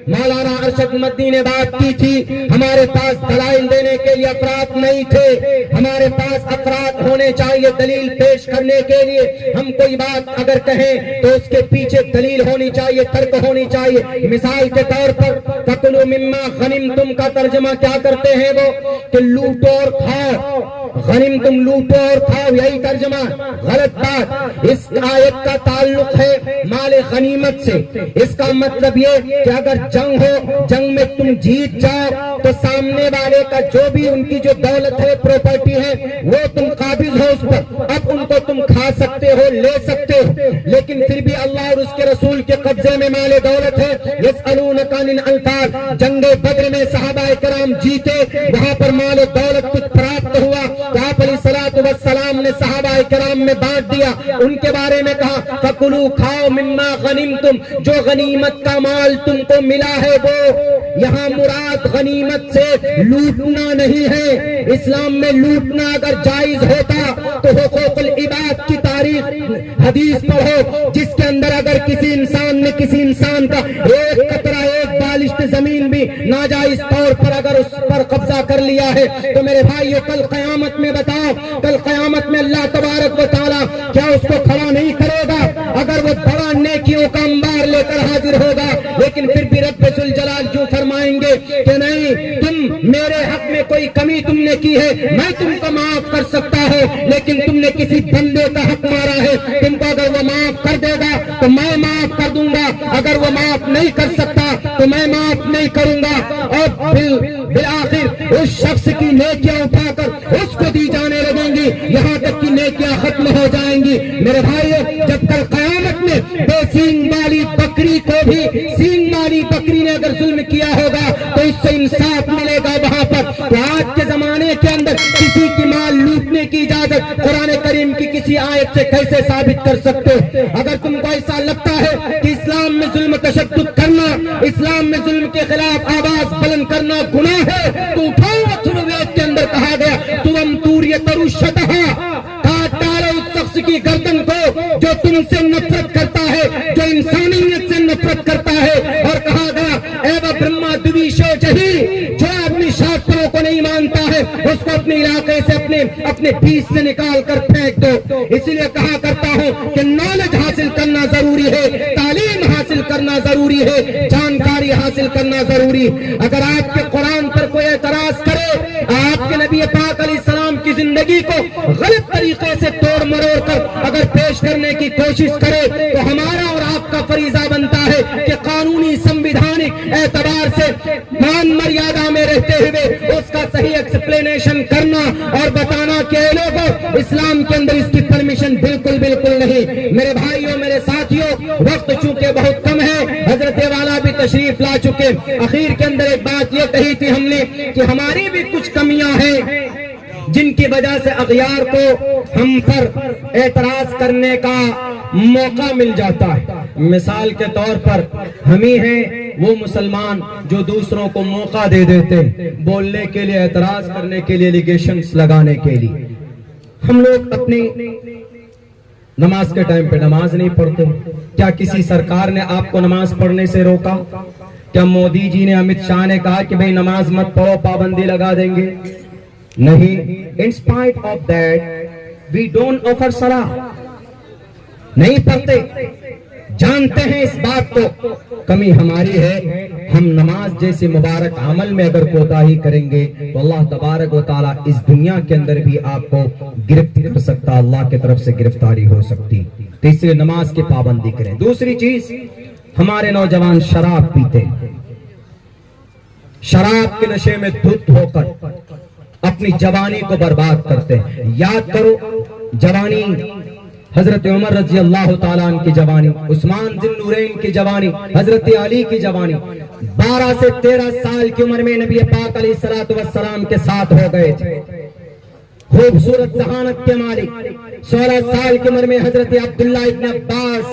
مولانا ارشد مدنی نے بات کی تھی، ہمارے پاس دلائل دینے کے لیے افراد نہیں تھے، ہمارے پاس افراد ہونے چاہیے دلیل پیش کرنے کے لیے۔ ہم کوئی بات اگر کہیں تو اس کے پیچھے دلیل ہونی چاہیے، ترک ہونی چاہیے۔ مثال کے طور پر فَكُلُوا مِمَّا غَنِمْتُمْ کا ترجمہ کیا کرتے ہیں وہ کہ لوٹو اور کھاؤ، غنیم تم لوٹو اور کھاؤ، یہی ترجمہ، غلط بات۔ اس آیت کا تعلق ہے مال غنیمت سے۔ اس کا مطلب یہ کہ اگر جنگ ہو، جنگ میں تم جیت جاؤ تو سامنے والے کا جو بھی ان کی جو دولت ہے، پراپرٹی ہے، وہ تم قابض ہو اس پر، اب ان کو تم کھا سکتے ہو، لے سکتے ہو، لیکن پھر بھی اللہ اور اس کے رسول کے قبضے میں مال دولت ہے۔ یسألونک عن الانفال، جنگ بدر میں صحابہ کرام جیتے، وہاں پر مال و دولت کچھ پراپت ہوا، آپ علیہ الصلوۃ والسلام نے صحابہ کرام میں بانٹ دیا، ان کے بارے میں کہا فَكُلُوا کھاؤ مما غنیمتم، جو غنیمت کا مال تم کو ملا ہے وہ۔ یہاں مراد غنیمت سے لوٹنا نہیں ہے، اسلام میں لوٹنا اگر جائز ہوتا تو حقوق العباد کی تاریخ حدیث پڑھو، جس کے اندر اگر کسی انسان نے کسی انسان کا ایک قطرہ، ایک بالشت زمین بھی ناجائز طور پر اگر اس پر قبضہ کر لیا ہے تو میرے بھائیو کل قیامت میں بتاؤ، کل قیامت میں اللہ تبارک و تعالیٰ کیا اس کو کھڑا نہیں کرے گا؟ اگر وہ بڑا نیکیوں کا انبار لے کر حاضر ہوگا، لیکن پھر بھی رب ذوالجلال جو فرمائیں گے کہ نہیں، تم میرے حق میں کوئی کمی تم نے کی ہے، میں تم کو معاف کر سکتا ہوں، لیکن تم نے کسی بندے کا حق مارا ہے، تم کو اگر وہ معاف کر دے گا تو میں معاف کر دوں گا، اگر وہ معاف نہیں کر سکتا تو میں معاف نہیں کروں گا، اور بالآخر اس شخص کی نیکیاں اٹھا کر اس کو دی جانے لگیں گی، یہاں تک کہ نیکیاں ختم ہو جائیں گی۔ میرے بھائیو، جب کل قیامت میں بے سینگ والی بکری کو بھی سینگ والی بکری نے اگر ظلم کیا ہوگا تو اس سے انصاف ملے گا وہاں پر۔ تو آج کے زمانے کے اندر کسی کی مال لوٹنے کی اجازت قرآن کریم کی کسی آیت سے کیسے ثابت کر سکتے ہو؟ اگر تم کو ایسا لگتا ہے کہ اسلام میں ظلم تشدد کرنا، اسلام میں ظلم کے خلاف آواز بلند کرنا گناہ ہے تو اٹھاؤ، اتھروید کے اندر کہا گیا تم توریت رشتہا، کاٹ ڈالو اس شخص کی گردن کو جو تم سے نفرت کرتا ہے، جو انسانیت سے نفرت کرتا ہے، اور کہا گیا ایو برہما دویشو جہی، جو آدمی شاستروں کو نہیں مانتا ہے اس کو اپنے علاقے سے اپنے بیچ سے نکال کر پھینک دو۔ اس لیے کہا کرتا ہوں کہ نالج حاصل کرنا ضروری ہے، تعلیم حاصل کرنا ضروری ہے، جانکاری حاصل کرنا ضروری۔ اگر آپ کے قرآن پر کوئی اعتراض کرے، آپ کے نبی پاک علیہ السلام کی زندگی کو غلط طریقے سے توڑ مروڑ کر اگر پیش کرنے کی کوشش کرے تو ہمارا اور آپ کا فریضہ بنتا ہے کہ قانونی سمویدھانک اعتبار سے مان مریادہ میں رہتے ہوئے اس کا صحیح ایکسپلینیشن کرنا اور بتانا کہ اے لوگوں، اسلام کے اندر اس کی پرمیشن بالکل نہیں۔ میرے بھائیوں، میرے ساتھیوں، وقت چونکہ بہت کم ہے، حضرت والا بھی تشریف لا چکے، اخیر کے اندر ایک بات یہ کہی تھی ہم نے کہ ہماری بھی کچھ کمیاں ہیں جن کی وجہ سے اغیار کو ہم پر اعتراض کرنے کا موقع مل جاتا ہے۔ مثال کے طور پر ہم ہی ہیں وہ مسلمان جو دوسروں کو موقع دے دیتے بولنے کے لیے، اعتراض کرنے کے لیے، لیگیشنز لگانے کے لیے۔ ہم لوگ اپنی نماز کے ٹائم پہ نماز نہیں پڑھتے۔ کیا کسی سرکار نے آپ کو نماز پڑھنے سے روکا؟ کیا مودی جی نے، امت شاہ نے کہا کہ بھئی نماز مت پڑھو، پابندی لگا دیں گے؟ نہیں۔ in spite of that we don't offer salah، نہیں پڑھتے، جانتے ہیں اس بات کو، کمی ہماری ہے۔ ہم نماز جیسے مبارک عمل میں اگر کوتاہی کریں گے تو اللہ تبارک و تعالیٰ اس دنیا کے اندر بھی آپ کو گرفت کر سکتا، اللہ کی طرف سے گرفتاری ہو سکتی۔ تو اس لیے نماز کی پابندی کریں۔ دوسری چیز، ہمارے نوجوان شراب پیتے، شراب کے نشے میں دھت ہو کر اپنی جوانی کو برباد کرتے ہیں۔ یاد کرو جوانی، حضرت عمر رضی اللہ تعالیٰ عنہ کی جوانی، عثمان ذی النورین کی جوانی، حضرت علی کی جوانی، 12 سے 13 سال کی عمر میں نبی پاک علیہ الصلوۃ والسلام کے ساتھ ہو گئے تھے، خوبصورت ذہانت کے مالک۔ 16 سال کی عمر میں حضرت عبداللہ ابن عباس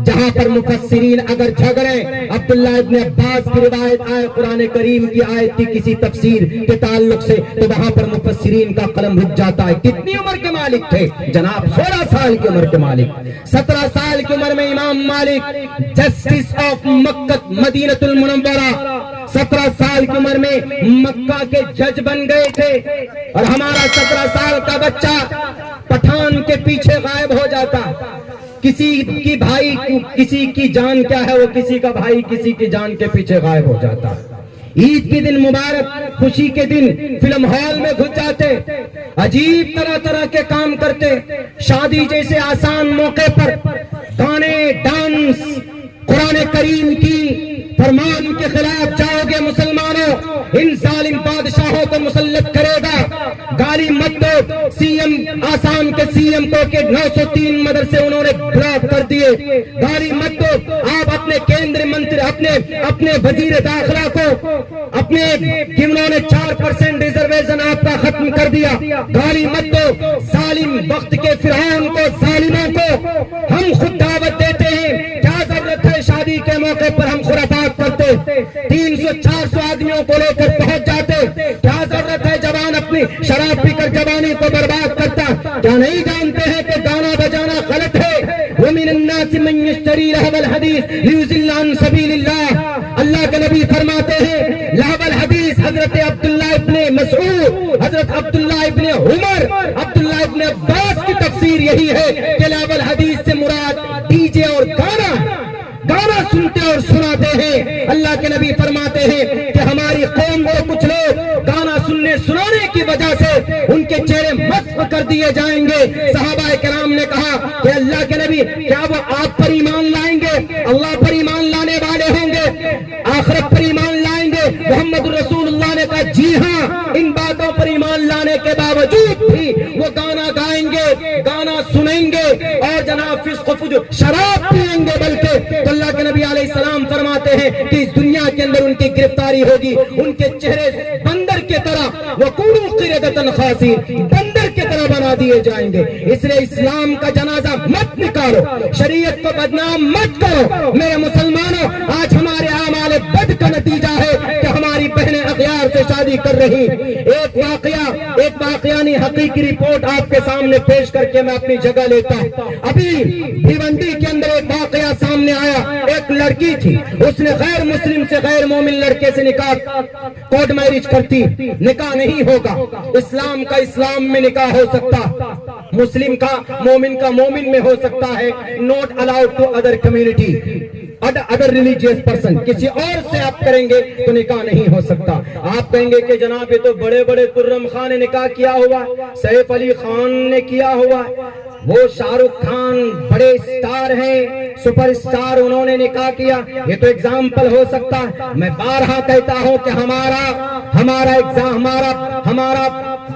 جہاں پر مفسرین اگر جھگڑے عبداللہ ابن عباس کی روایت آئے قرآن کریم کی آیت کی کسی تفسیر کے تعلق سے تو وہاں پر مفسرین کا قلم رک جاتا ہے. کتنی عمر کے مالک تھے جناب؟ 16 سال کی عمر کے مالک. 17 سال کی عمر میں امام مالک جسٹس آف مکہ مدینہ المنورہ 17 سال کی عمر میں مکہ کے جج بن گئے تھے. اور ہمارا 17 سال کا بچہ پٹھان کے پیچھے غائب ہو جاتا. کسی کی بھائی کسی کی جان کیا ہے، وہ کسی کا بھائی کسی کی جان کے پیچھے غائب ہو جاتا. عید کے دن مبارک خوشی کے دن فلم ہال میں گھس جاتے، عجیب طرح طرح کے کام کرتے. شادی جیسے آسان موقع پر گانے ڈانس، قرآن کریم کی فرمان کے خلاف جاؤ گے مسلمانوں، ان ظالم بادشاہوں کو مسلط کرے گا. گالی مت دو. سی ایم آسام کے سی ایم کو کہ 903 مدرسے انہوں نے بلاک کر دیے. گالی مت دو. آپ اپنے کیندری منتری اپنے وزیر داخلہ کو اپنے انہوں نے 4% ریزرویشن آپ کا ختم کر دیا. گالی مت دو. ظالم وقت کے فرعون کو، ظالموں کو ہم خود دعوت دیتے ہیں. کیا ضرورت ہے شادی کے موقع پر ہم خرافات کرتے؟ 300-400 آدمیوں کو لے کر پہنچ جاتے. کیا ضرورت ہے جوان اپنی شراب پی کر جوانی کو برباد کرتا؟ کیا نہیں جانتے ہیں کہ گانا بجانا غلط ہے؟ وَمِنَ النَّاسِ مَن يَشْتَرِي لَهْوَ الْحَدِيثِ لِيُضِلَّ عَن سَبِيلِ اللَّهِ. اللہ کے نبی فرماتے ہیں لہو الحدیث حضرت عبداللہ ابن مسعود، حضرت عبداللہ ابن عمر، عبداللہ ابن عباس کی تفسیر یہی ہے کہ لہو الحدیث سے مراد ڈی جے اور گانا سنتے اور سناتے ہیں. اللہ کے نبی فرماتے ہیں کہ ہماری قوم کو کچھ لوگ گانا سننے سنانے کی وجہ سے ان کے چہرے مسخ کر دیے جائیں گے. صحابہ کرام نے کہا کہ اللہ کے نبی کیا وہ آپ پر ایمان لائیں گے؟ اللہ پر ایمان لانے والے ہوں گے، آخرت پر ایمان لائیں گے؟ محمد رسول اللہ نے کہا جی ہاں. ان باتوں پر ایمان لانے کے باوجود بھی وہ گانا گائیں گے، گانا سنیں گے اور جناب فسق و فجور شراب پیئیں گے. بلکہ تو اللہ کے نبی علیہ السلام فرماتے ہیں کہ اس دنیا کے اندر ان کی گرفتاری ہوگی، ان کے چہرے بندر کی طرح وَقُولُوا قِرَدَةً خَاسِئِينَ بندر کی طرح بنا دیے جائیں گے. اس لیے اسلام کا جنازہ مت نکالو، شریعت کو بدنام مت کرو. میرے مسلمانوں، آج ہمارے اعمال بد کا نتیجہ ہے کہ ہماری بہنیں اغیار سے شادی کر رہی. ایک واقعہ نہیں، حقیقی رپورٹ آپ کے سامنے پیش کر کے میں اپنی جگہ لیتا ہوں. ابھی بھیونڈی کے اندر ایک واقعہ سامنے آیا. ایک لڑکی تھی، اس نے غیر مسلم سے غیر مومن لڑکے سے نکاح کورٹ میرج کرتی. نکاح نہیں ہوگا. اسلام میں نکاح ہو سکتا، مسلم کا مومن میں ہو سکتا ہے. Not allowed to other community other religious person. کسی اور سے آپ کریں گے تو نکاح نہیں ہو سکتا. آپ کہیں گے کہ جناب یہ تو بڑے بڑے خرم خان نے نکاح کیا ہوا، سیف علی خان نے کیا ہوا، وہ شاہ رخ خان بڑے اسٹار ہیں، سپر اسٹار، انہوں نے نکاح کیا. یہ تو ایگزامپل ہو سکتا ہے. میں بارہا کہتا ہوں کہ ہمارا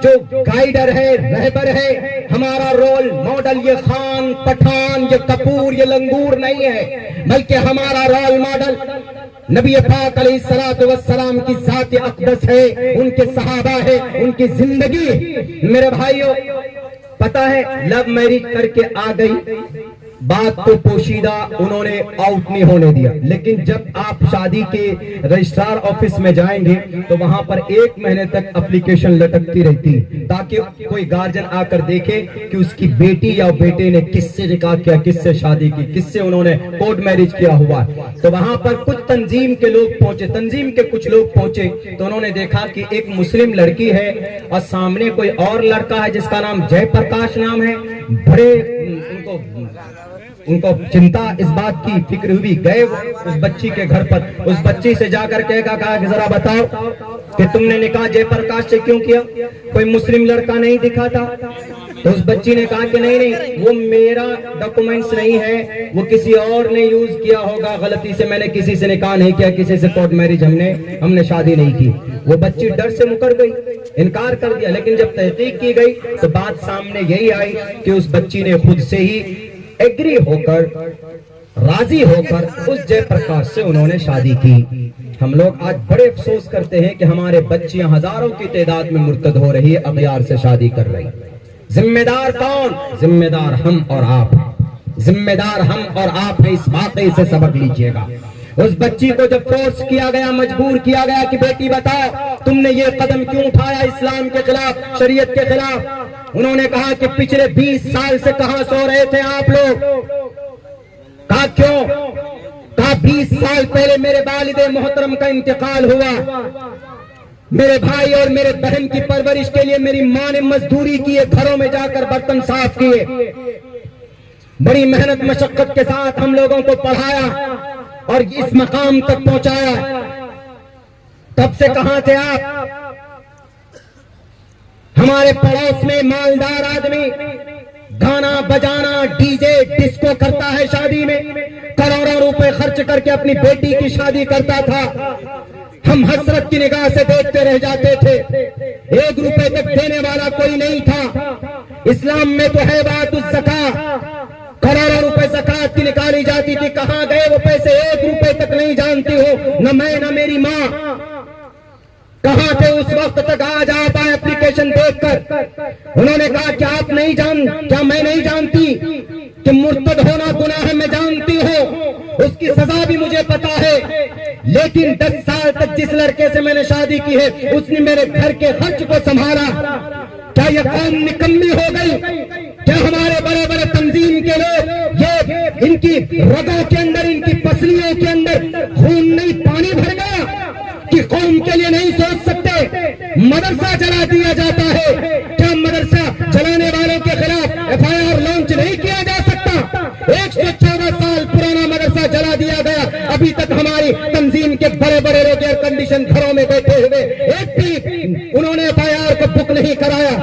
جو گائیڈر ہے، رہبر ہے، ہمارا رول ماڈل یہ خان، پٹھان، یہ کپور، یہ لنگور نہیں ہے، بلکہ ہمارا رول ماڈل نبی پاک علیہ الصلوۃ والسلام کی ذات اقدس ہے، ان کے صحابہ ہے، ان کی زندگی. میرے بھائیوں، پتا ہے لو میرج کر کے آ گئی، بات کو پوشیدہ انہوں نے آؤٹ نہیں ہونے دیا. لیکن جب آپ شادی کے رجسٹرار آفس میں جائیں گے تو وہاں پر 1 مہینے تک اپلیکیشن لٹکتی رہتی تاکہ کوئی گارجن آ کر دیکھے کہ اس کی بیٹی یا بیٹے نے کس سے نکاح کیا، کس سے شادی کی، کس سے انہوں نے کورٹ میرج کیا ہوا. تو وہاں پر کچھ تنظیم کے لوگ پہنچے، تنظیم کے کچھ لوگ پہنچے تو انہوں نے دیکھا کہ ایک مسلم لڑکی ہے اور سامنے کوئی اور لڑکا ہے جس کا نام جے پرکاش نام ہے. بڑے ان کو چنتا اس بات کی فکر ہوئی. گئے اس بچی کے گھر پر، اس بچی سے جا کر کہا کہ ذرا بتاؤ کہ تم نے نکاح جے پرکاش سے کیوں کیا؟ کوئی مسلم لڑکا نہیں دکھا تھا. تو اس بچی نے کہا کہ نہیں، وہ میرا ڈاکومنٹس نہیں ہے، وہ کسی اور نے یوز کیا ہوگا غلطی سے. میں نے کسی سے نکاح نہیں کیا، کسی سے کورٹ میرج ہم نے شادی نہیں کی. وہ بچی ڈر سے مکر گئی، انکار کر دیا. لیکن جب تحقیق کی گئی تو بات سامنے یہی آئی کہ اس بچی نے خود سے ہی ایگری ہو کر، راضی ہو کر اس جے پرکاش سے انہوں نے شادی کی. ہم لوگ آج بڑے افسوس کرتے ہیں کہ ہمارے بچیاں ہزاروں کی تعداد میں مرتد ہو رہی ہے، اغیار سے شادی کر رہی. ذمہ دار کون؟ ذمہ دار ہم اور آپ. ذمہ دار ہم اور آپ ہیں، اس واقعے سے سبق لیجئے گا۔ اس بچی کو جب فورس کیا گیا، مجبور کیا گیا کہ بیٹی بتاؤ تم نے یہ قدم کیوں اٹھایا اسلام کے خلاف، شریعت کے خلاف، انہوں نے کہا کہ پچھلے 20 سال سے کہاں سو رہے تھے آپ لوگ؟ کہا کیوں؟ کہا 20 سال پہلے میرے والد محترم کا انتقال ہوا، میرے بھائی اور میرے بہن کی پرورش کے لیے میری ماں نے مزدوری کی ہے، گھروں میں جا کر برتن صاف کیے، بڑی محنت مشقت کے ساتھ ہم لوگوں کو پڑھایا اور اس مقام تک پہنچایا۔ تب سے کہاں تھے آپ؟ ہمارے پڑوس میں مالدار آدمی گانا بجانا ڈی جے ڈسکو کرتا ہے، شادی میں کروڑوں روپے خرچ کر کے اپنی بیٹی کی شادی کرتا تھا، ہم حسرت کی نگاہ سے دیکھتے رہ جاتے تھے، 1 روپے تک دینے والا کوئی نہیں تھا۔ اسلام میں تو ہے بات الزکاۃ، کروڑوں روپے زکات کی نکالی جاتی تھی، کہاں گئے وہ پیسے؟ 1 روپے تک نہیں جانتی ہو، نہ میں نہ میری ماں، کہاں تھے اس وقت تک؟ آج آپ آئے اپلیکیشن دیکھ کر، انہوں نے کہا کہ آپ نہیں کیا میں نہیں جانتی کہ مرتد ہونا گناہ ہے؟ میں جانتی ہوں، اس کی سزا بھی مجھے پتا ہے، لیکن 10 سال تک جس لڑکے سے میں نے شادی کی ہے اس نے میرے گھر کے خرچ کو سنبھالا۔ کیا یہ قوم نکمی ہو گئی؟ کیا ہمارے بڑے بڑے تنظیم کے لوگ یہ ان کی رگوں کے اندر، ان کی پسلیوں کے اندر خون نہیں پانی بھر گیا کہ قوم کے لیے نہیں سوچ سکتے؟ مدرسہ چلا دیا جاتا ہے، کیا مدرسہ چلانے والوں کے خلاف FIR لانچ نہیں کیا جا سکتا؟ 114 سال پرانا مدرسہ جلا دیا گیا، ابھی تک ہماری تنظیم کے بڑے بڑے لوگ ایئر کنڈیشن گھروں میں بیٹھے ہوئے، ایک بھی انہوں نے FIR کو بک نہیں کرایا۔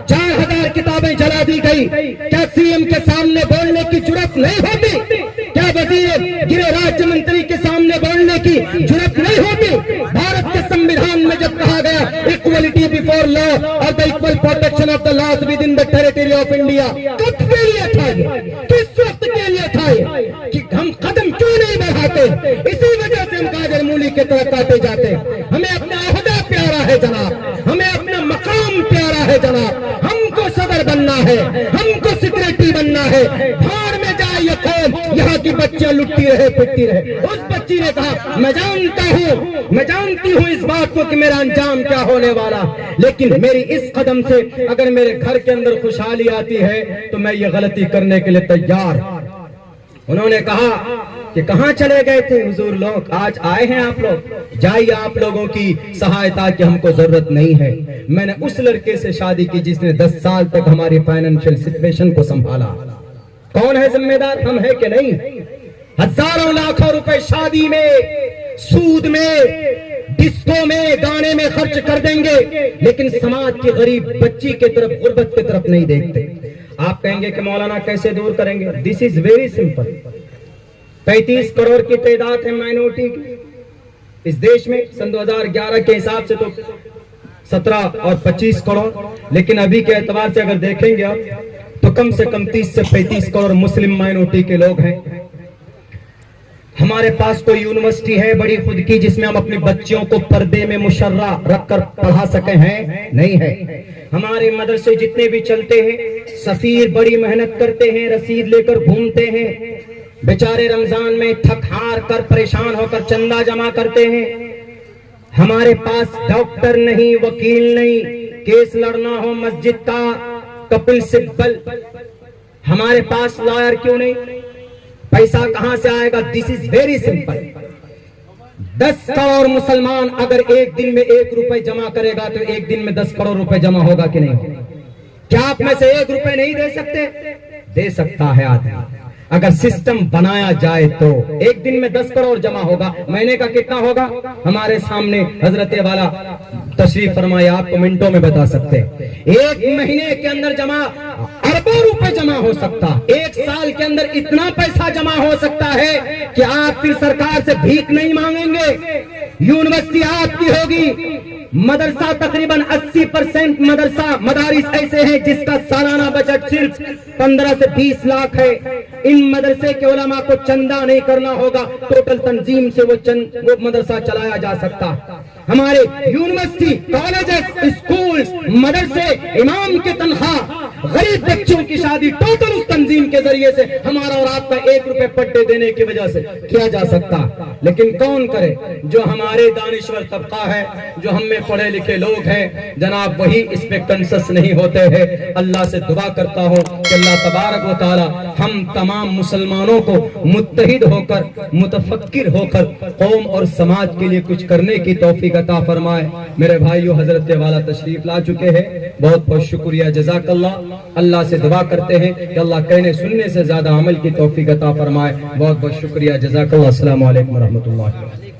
4000 کتابیں جلا دی گئی، کیا CM کے سامنے بولنے کی جرات نہیں ہوتی؟ کیا وزیر گرہ راجیہ منتری کے سامنے بولنے کی جرات نہیں ہوتی؟ بھارت کے سمویدھان میں جب کہا گیا اکوالٹی بیفور لا اور the equal protection of the laws with in the territory of India, کب کے لیے تھا یہ؟ کس وقت کے لیے تھا یہ؟ کہ ہم قدم کیوں نہیں بڑھاتے؟ اسی وجہ سے ہم کاجل مولی کے طرف آتے جاتے۔ ہمیں اپنا عہدہ پیارا ہے جناب، ہمیں اپنا مقام پیارا ہے جناب، ہم کو صدر بننا ہے، ہم کو سیکریٹری بننا ہے، بھاڑ میں جائے یہ قوم، یہاں کی بچیاں لٹتی رہے پٹتی رہے۔ اس بچی نے کہا میں جانتی ہوں اس بات کو کہ میرا انجام کیا ہونے والا، لیکن میری اس قدم سے اگر میرے گھر کے اندر خوشحالی آتی ہے تو میں یہ غلطی کرنے کے لیے تیار۔ انہوں نے کہا کہ کہاں چلے گئے تھے حضور لوگ؟ آج آئے ہیں آپ لوگ، جائیے آپ لوگوں کی سہایتا کی ہم کو ضرورت نہیں ہے۔ میں نے اس لڑکے سے شادی کی جس نے 10 سال تک ہماری فائنینشیل سچویشن کو سنبھالا۔ کون ہے ذمہ دار؟ ہم ہے کہ نہیں؟ ہزاروں لاکھوں روپے شادی میں، سود میں، ڈسکو میں، گانے میں خرچ کر دیں گے، لیکن سماج کی غریب بچی کے طرف، غربت کی طرف نہیں دیکھتے۔ آپ کہیں گے کہ مولانا کیسے دور کریں گے؟ دس از ویری سمپل۔ 35 کروڑ کی تعداد ہے مائنورٹی کی اس دیش میں، سن 2011 کے حساب سے تو 17 اور 25 کروڑ، لیکن ابھی کے اعتبار سے اگر دیکھیں گے آپ تو کم سے کم 30 سے 35 کروڑ مسلم مائنورٹی کے لوگ ہیں۔ ہمارے پاس کوئی یونیورسٹی ہے بڑی خود کی جس میں ہم اپنی بچیوں کو پردے میں مشرہ رکھ کر پڑھا سکے ہیں؟ نہیں ہے۔ ہمارے مدرسے جتنے بھی چلتے ہیں، سفیر بڑی محنت کرتے ہیں، رسید لے کر گھومتے ہیں، بیچارے رمضان میں تھک ہار کر پریشان ہو کر چندہ جمع کرتے ہیں۔ ہمارے پاس ڈاکٹر نہیں، وکیل نہیں، کیس لڑنا ہو مسجد کا کپل سبل، ہمارے پاس لائر کیوں نہیں؟ پیسہ کہاں سے آئے گا؟ دس از ویری سمپل۔ 10 کروڑ مسلمان اگر ایک دن میں 1 روپے جمع کرے گا تو ایک دن میں 10 کروڑ روپے جمع ہوگا کہ نہیں ہوگا؟ کیا آپ میں سے 1 روپے نہیں دے سکتے؟ دے سکتا ہے آدمی، اگر سسٹم بنایا جائے تو ایک دن میں 10 کروڑ جمع ہوگا۔ مہینے کا کتنا ہوگا؟ ہمارے سامنے حضرت والا تشریف فرمائے، آپ کو منٹوں میں بتا سکتے ہیں۔ ایک مہینے کے اندر جمع اربوں روپے جمع ہو سکتا، 1 سال کے اندر اتنا پیسہ جمع ہو سکتا ہے کہ آپ پھر سرکار سے بھیک نہیں مانگیں گے، یونیورسٹی آپ کی ہوگی، مدرسہ تقریباً 80% مدارس ایسے ہیں جس کا سالانہ بجٹ صرف 15 سے 20 لاکھ ہے. ان مدرسے کے علماء کو چندہ نہیں کرنا ہوگا, ٹوٹل تنظیم سے وہ مدرسہ چلایا جا سکتا. ہمارے یونیورسٹی, کالجز, اسکول, مدرسے, امام کی تنخواہ, غریب بچوں کی شادی ٹوٹل اس تنظیم کے ذریعے سے ہمارا اور آپ کا 1 روپے پر ڈے دینے کی وجہ سے کیا جا سکتا. لیکن کون کرے؟ جو ہمارے دانشور طبقہ ہے, جو ہم میں پڑھے لکھے لوگ ہیں جناب, وہی اس پہ کنسس نہیں ہوتے ہیں. اللہ سے دعا کرتا ہوں کہ اللہ تبارک و تعالی ہم تمام مسلمانوں کو متحد ہو کر, متفکر ہو کر قوم اور سماج کے لیے کچھ کرنے کی توفیق عطا فرمائے. میرے بھائیو, حضرت والا تشریف لا چکے ہیں, بہت بہت شکریہ, جزاک اللہ. اللہ سے دعا کرتے ہیں کہ اللہ کہنے سننے سے زیادہ عمل کی توفیق عطا فرمائے. بہت بہت شکریہ, جزاک اللہ. السلام علیکم ورحمۃ اللہ.